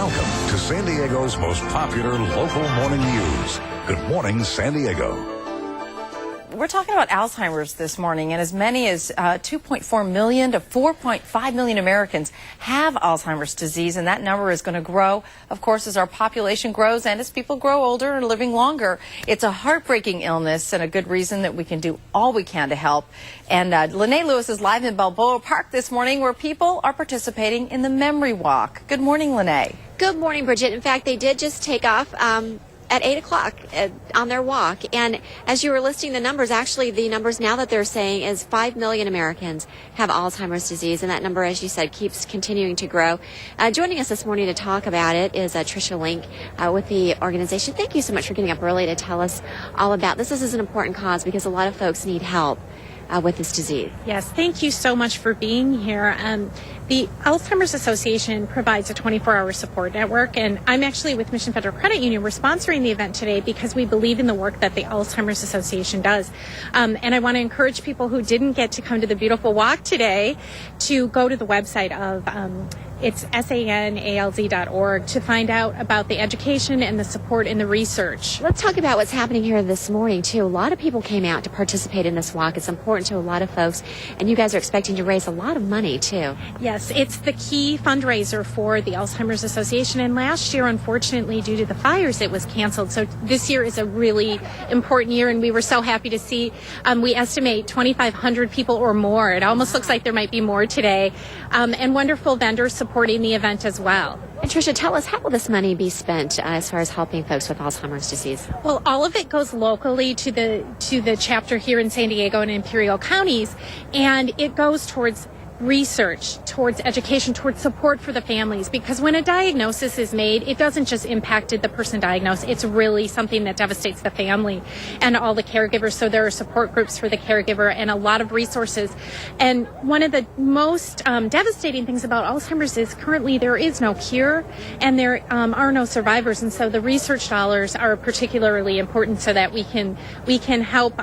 Welcome to San Diego's most popular local morning news. Good morning, San Diego. We're talking about Alzheimer's this morning, and as many as 2.4 million to 4.5 million Americans have Alzheimer's disease, and that number is going to grow, of course, as our population grows and as people grow older and living longer. It's a heartbreaking illness and a good reason that we can do all we can to help. And Lene Lewis is live in Balboa Park this morning, where people are participating in the Memory Walk. Good morning, Lene. Good morning, Bridget. In fact, they did just take off at 8 o'clock on their walk. And as you were listing the numbers, actually the numbers now that they're saying is 5 million Americans have Alzheimer's disease. And that number, as you said, keeps continuing to grow. Joining us this morning to talk about it is TRICIA Link with the organization. Thank you so much for getting up early to tell us all about this. This is an important cause because a lot of folks need help with this disease. Yes, thank you so much for being here. The Alzheimer's Association provides a 24-hour support network, and I'm actually with Mission Federal Credit Union. We're sponsoring the event today because we believe in the work that the Alzheimer's Association does. And I want to encourage people who didn't get to come to the beautiful walk today to go to the website of it's sanalz.org to find out about the education and the support and the research. Let's talk about what's happening here this morning, too. A lot of people came out to participate in this walk. It's important to a lot of folks, and you guys are expecting to raise a lot of money, too. Yes, it's the key fundraiser for the Alzheimer's Association, and last year, unfortunately, due to the fires, it was canceled. So this year is a really important year, and we were so happy to see. We estimate 2,500 people or more. It almost looks like there might be more today, and wonderful vendors supporting the event as well. And Tricia, tell us, how will this money be spent as far as helping folks with Alzheimer's disease? Well, all of it goes locally to the chapter here in San Diego and Imperial counties, and it goes towards research, towards education, towards support for the families, because when a diagnosis is made, it doesn't just impact the person diagnosed, it's really something that devastates the family and all the caregivers. So there are support groups for the caregiver and a lot of resources. And one of the most devastating things about Alzheimer's is currently there is no cure and there are no survivors, and so the research dollars are particularly important so that we can help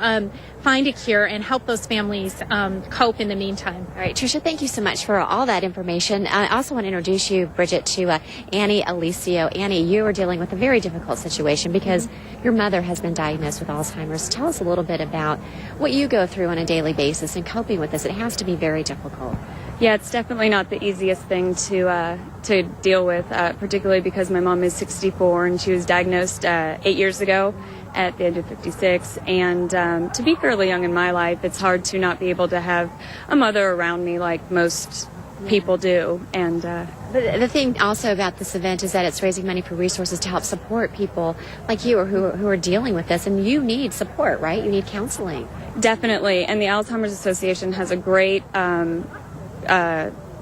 find a cure and help those families cope in the meantime. All right, Tricia, thank you so much for all that information. I also want to introduce you, Bridget, to Annie Alicio. Annie, you are dealing with a very difficult situation because your mother has been diagnosed with Alzheimer's. Tell us a little bit about what you go through on a daily basis and coping with this. It has to be very difficult. Yeah, it's definitely not the easiest thing to deal with, particularly because my mom is 64 and she was diagnosed 8 years ago at the age of 56. And to be fairly young in my life, it's hard to not be able to have a mother around me like most people do. And But the thing also about this event is that it's raising money for resources to help support people like you or who are dealing with this. And you need support, right? You need counseling. definitely. And the Alzheimer's Association has a great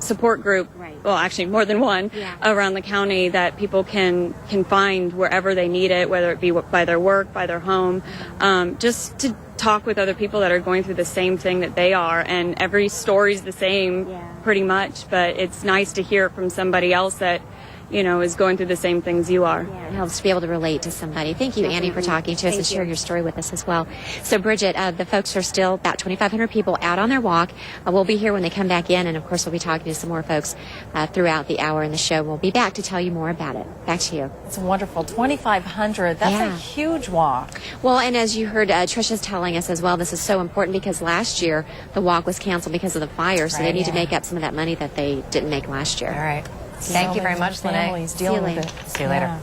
support group, well, actually more than one, around the county that people can find wherever they need it, whether it be by their work, by their home, just to talk with other people that are going through the same thing that they are. And every story's the same pretty much, but it's nice to hear it from somebody else that, you know, is going through the same things you are. Yeah, it helps to be able to relate to somebody. Thank you, Annie, for talking to us and sharing your story with us as well. So, Bridget, the folks are still about 2,500 people out on their walk. We'll be here when they come back in, and of course, we'll be talking to some more folks throughout the hour in the show. We'll be back to tell you more about it. Back to you. It's wonderful. 2,500. That's a huge walk. Well, and as you heard Tricia's telling us as well, this is so important because last year the walk was canceled because of the fire, so they need to make up some of that money that they didn't make last year. All right. Thank you very much, Lene. Dealing with it. See you later.